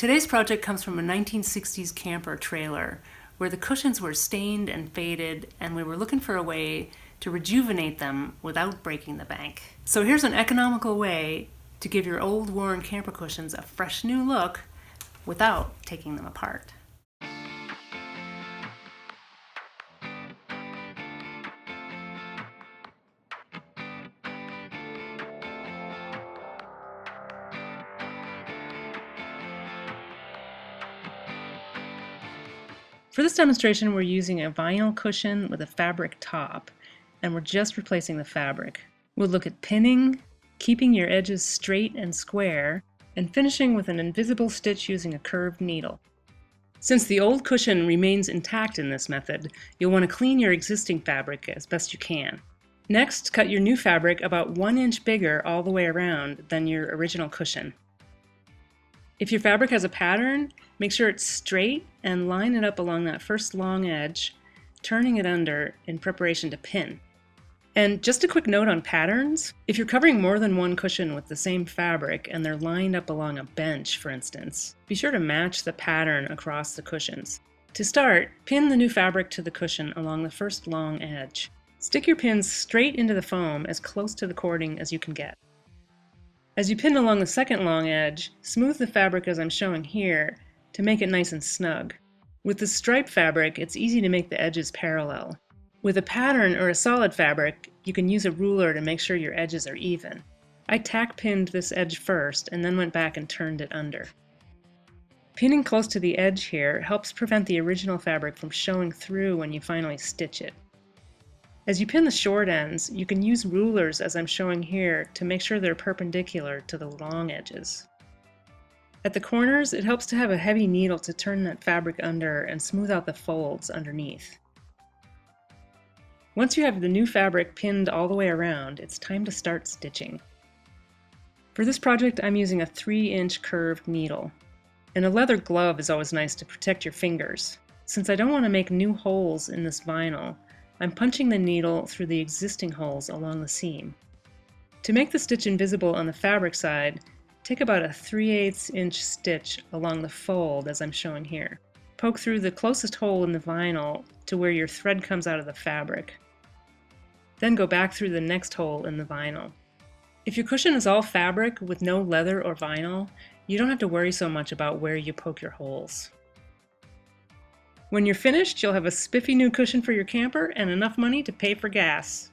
Today's project comes from a 1960s camper trailer where the cushions were stained and faded, and we were looking for a way to rejuvenate them without breaking the bank. So here's an economical way to give your old worn camper cushions a fresh new look without taking them apart. For this demonstration, we're using a vinyl cushion with a fabric top, and we're just replacing the fabric. We'll look at pinning, keeping your edges straight and square, and finishing with an invisible stitch using a curved needle. Since the old cushion remains intact in this method, you'll want to clean your existing fabric as best you can. Next, cut your new fabric about 1 inch bigger all the way around than your original cushion. If your fabric has a pattern, make sure it's straight and line it up along that first long edge, turning it under in preparation to pin. And just a quick note on patterns. If you're covering more than one cushion with the same fabric and they're lined up along a bench, for instance, be sure to match the pattern across the cushions. To start, pin the new fabric to the cushion along the first long edge. Stick your pins straight into the foam as close to the cording as you can get. As you pin along the second long edge, smooth the fabric as I'm showing here to make it nice and snug. With the striped fabric, it's easy to make the edges parallel. With a pattern or a solid fabric, you can use a ruler to make sure your edges are even. I tack pinned this edge first and then went back and turned it under. Pinning close to the edge here helps prevent the original fabric from showing through when you finally stitch it. As you pin the short ends, you can use rulers as I'm showing here to make sure they're perpendicular to the long edges. At the corners, it helps to have a heavy needle to turn that fabric under and smooth out the folds underneath. Once you have the new fabric pinned all the way around, it's time to start stitching. For this project, I'm using a 3-inch curved needle. And a leather glove is always nice to protect your fingers. Since I don't want to make new holes in this vinyl, I'm punching the needle through the existing holes along the seam. To make the stitch invisible on the fabric side, take about a 3/8 inch stitch along the fold as I'm showing here. Poke through the closest hole in the vinyl to where your thread comes out of the fabric. Then go back through the next hole in the vinyl. If your cushion is all fabric with no leather or vinyl, you don't have to worry so much about where you poke your holes. When you're finished, you'll have a spiffy new cushion for your camper and enough money to pay for gas.